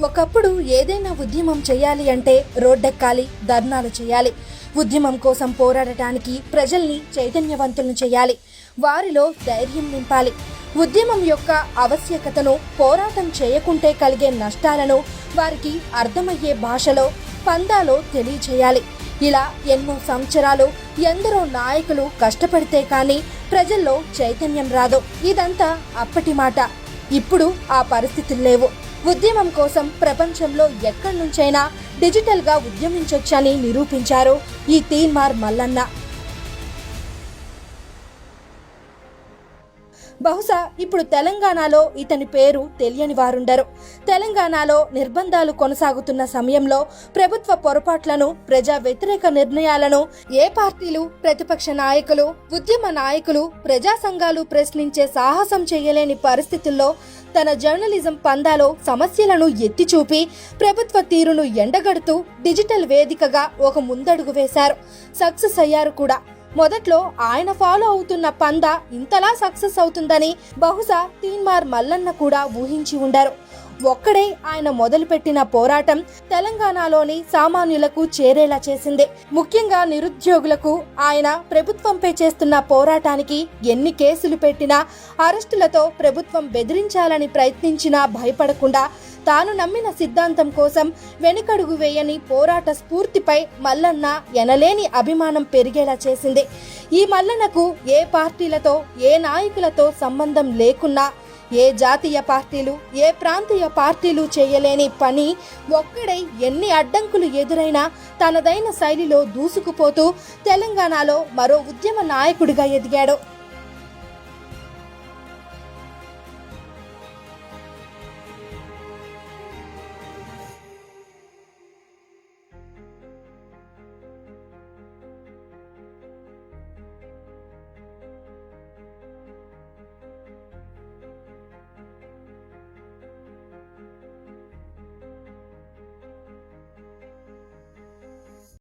ఒకప్పుడు ఏదైనా ఉద్యమం చేయాలి అంటే రోడ్డెక్కాలి, ధర్నాలు చేయాలి. ఉద్యమం కోసం పోరాడటానికి ప్రజల్ని చైతన్యవంతులను చేయాలి, వారిలో ధైర్యం నింపాలి. ఉద్యమం యొక్క ఆవశ్యకతను, పోరాటం చేయకుంటే కలిగే నష్టాలను వారికి అర్థమయ్యే భాషలో, పందాలో తెలియచేయాలి. ఇలా ఎన్నో సంవత్సరాలు ఎందరో నాయకులు కష్టపడితే కానీ ప్రజల్లో చైతన్యం రాదు. ఇదంతా అప్పటి మాట. ఇప్పుడు ఆ పరిస్థితులు లేవు. ఉద్యమం కోసం ప్రపంచంలో ఎక్కడి నుంచైనా డిజిటల్గా ఉద్యమించొచ్చని నిరూపించారు ఈ తీన్మార్ మల్లన్న. బహుశా ఇప్పుడు తెలంగాణలో ఇతని పేరు తెలియని వారుండరు. తెలంగాణలో నిర్బంధాలు కొనసాగుతున్న సమయంలో ప్రభుత్వ పొరపాట్లను, ప్రజా వ్యతిరేక నిర్ణయాలను ఏ పార్టీలు, ప్రతిపక్ష నాయకులు, ఉద్యమ నాయకులు, ప్రజా సంఘాలు ప్రశ్నించే సాహసం చేయలేని పరిస్థితుల్లో తన జర్నలిజం పందాలో సమస్యలను ఎత్తిచూపి ప్రభుత్వ తీరును ఎండగడుతూ డిజిటల్ వేదికగా ఒక ముందడుగు వేశారు. సక్సెస్ అయ్యారు కూడా. మొదట్లో ఆయన ఫాలో అవుతున్న పందా ఇంతలా సక్సెస్ అవుతుందని బహుశా తీన్మార్ మల్లన్న కూడా ఊహించి ఉండారు. ఒక్కడే ఆయన మొదలుపెట్టిన పోరాటం తెలంగాణలోని సామాన్యులకు చేరేలా చేసింది. ముఖ్యంగా నిరుద్యోగులకు ఆయన ప్రభుత్వంపై చేస్తున్న పోరాటానికి ఎన్ని కేసులు పెట్టినా, అరెస్టులతో ప్రభుత్వం బెదిరించాలని ప్రయత్నించినా భయపడకుండా తాను నమ్మిన సిద్ధాంతం కోసం వెనుకడుగు వేయని పోరాట స్ఫూర్తిపై మల్లన్న ఎనలేని అభిమానం పెరిగేలా చేసింది. ఈ మల్లన్నకు ఏ పార్టీలతో, ఏ నాయకులతో సంబంధం లేకున్నా, ఏ జాతీయ పార్టీలు, ఏ ప్రాంతీయ పార్టీలు చేయలేని పని ఒక్కడై ఎన్ని అడ్డంకులు ఎదురైనా తనదైన శైలిలో దూసుకుపోతూ తెలంగాణలో మరో ఉద్యమ నాయకుడిగా ఎదిగాడు.